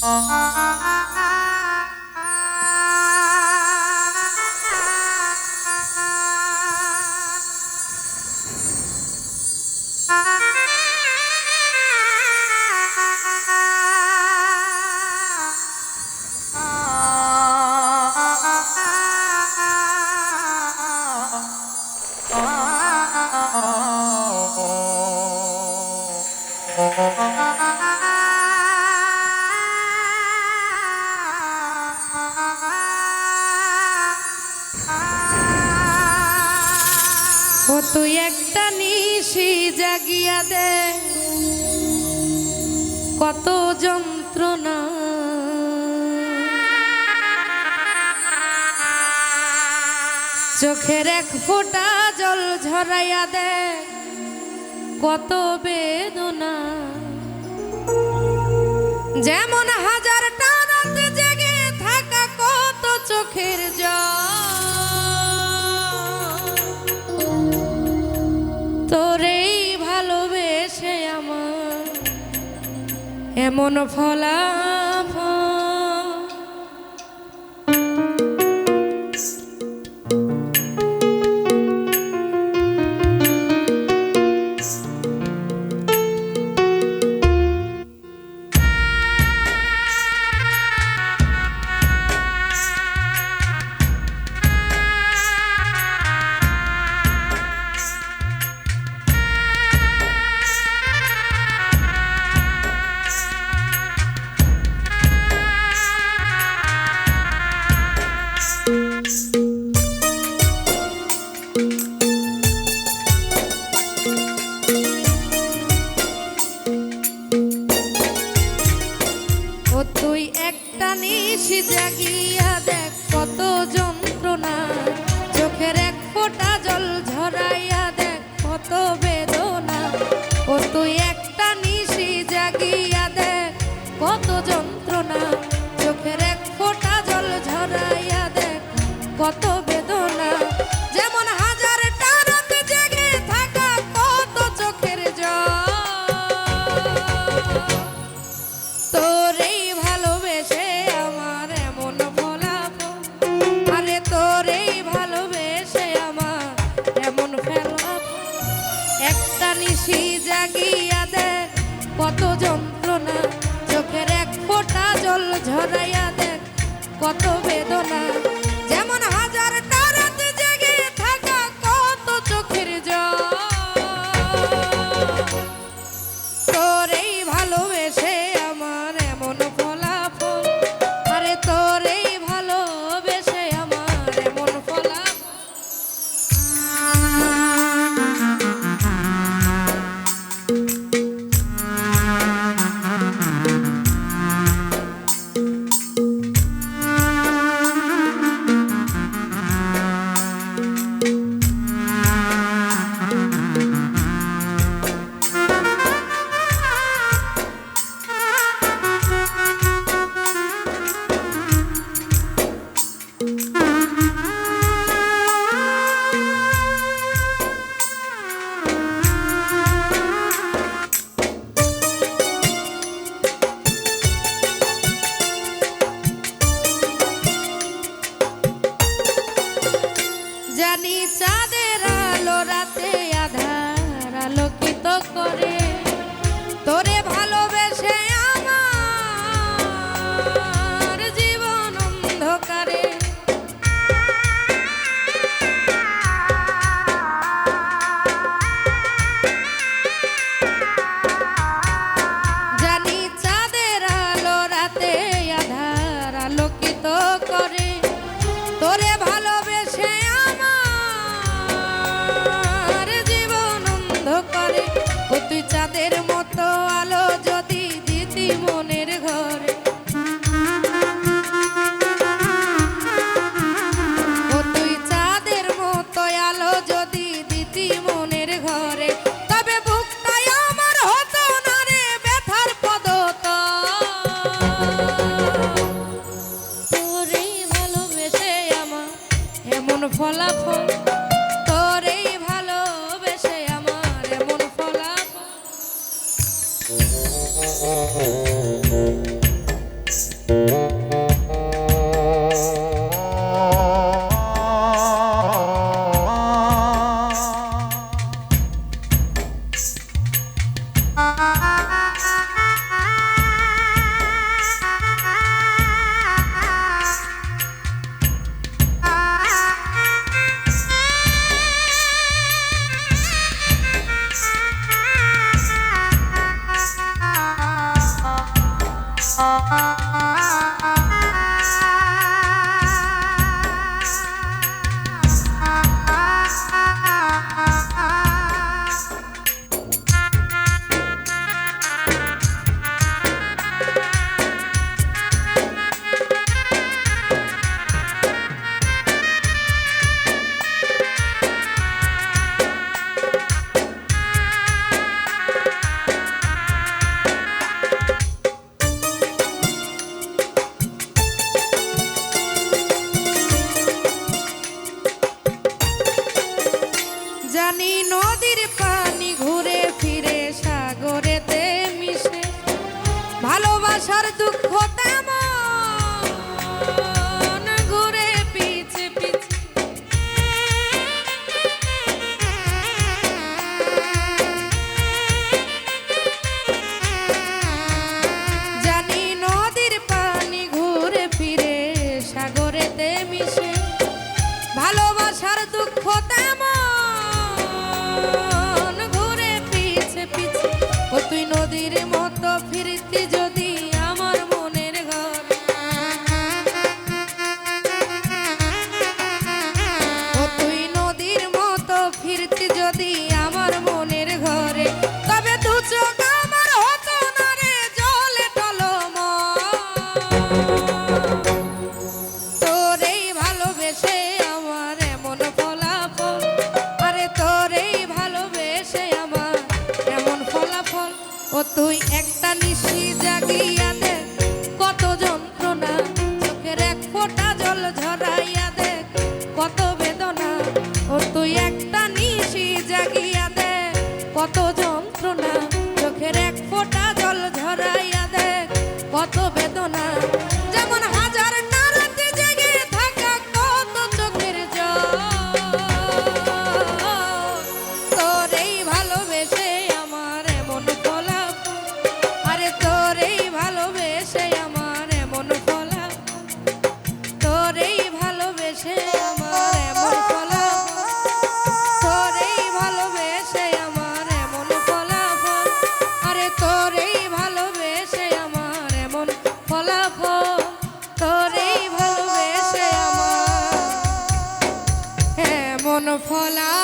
ও তুই একটা নিশি জাগিয়া দে, কত যন্ত্রণা চোখের এক ফোঁটা জল ঝরাইয়া দে, কত বেদনা। যেমন হাজারটা রাত জেগে থাকা, কত চোখের জল, তোরেই ভালোবেসে আমার এমন ফলাফল। তুই একটা নিশি জাগিয়া দেখ, কত যন্ত্রণা চোখের এক ফোঁটা জল ঝরাইয়া দেখ, কত বেদনা। ও তুই একটা নিশি জাগিয়া দেখ, কত যন্ত্রণা চোখের এক ফোঁটা জল ঝরাইয়া দেখ, কত বেদনা। যেমন হাজারটা রাত জেগে থাকা, কত চোখের জল, তোরেই ভালোবেসে আমার এমন ফলাফল। আরে তোরেই ভালোবেসে আমার এমন ফলাফল। একটা নিশি জাগিয়া দেখ, কত যন্ত্রণা চোখের এক ফোঁটা জল ঝরাইয়া দেখ, কত বেদনা। যেমন হাজারটা রাত জেগে থাকা, কত চোখের জল, তোরেই ভালোবেসে আমার এমন ফলাফল। আরে তোরেই ভালোবেসে আমার এমন ফলাফল। জানি নদীর পানি ঘুরে ফিরে সাগরেতে মিশে, ভালোবাসার দুঃখ তেমন ঘুরে পিছে পিছে। জানি নদীর পানি ঘুরে ফিরে সাগরেতে মিশে, ভালোবাসার দুঃখ তেমন ঘুরে পিছে পিছে। ও তুই নদীর মতো ফিরতি যদি আমার মনের ঘর, ও তুই নদীর মতো ফিরতি যদি আমার মনের ঘরে, তবে দু চোখ আমার হতো না রে জলে টলমল। তোরেই ভালোবেসে আমার এমন ফলাফল, আরে তোরেই ভালোবেসে আমার এমন ফলাফল। ও তুই একটা নিশি জাগিয়া দেখ কত যন্ত্রণা, চোখের এক ফোঁটা জল ঝরাইয়া দেখ কত বেদনা। ও তুই একটা নিশি জাগিয়া দেখ কত যন্ত্রণা, চোখের এক ফোঁটা জল ঝরাইয়া দেখ কত বেদনা। যেমন হাজার রাতে জেগে থাকা কত চোখের জল, তোরেই ভালোবেসে আমার এমন ফলাফল, আরে তোরেই ভালোবেসে আমার এমন ফলাফল, তোরেই ভালোবেসে আমার এমন ফলাফল, তোরেই ভালোবেসে আমার এমন ফলাফল, আরে তোরেই ভালোবেসে আমার এমন ফলাফল, তোরেই ভালোবেসে আমার এমন ফলাফল।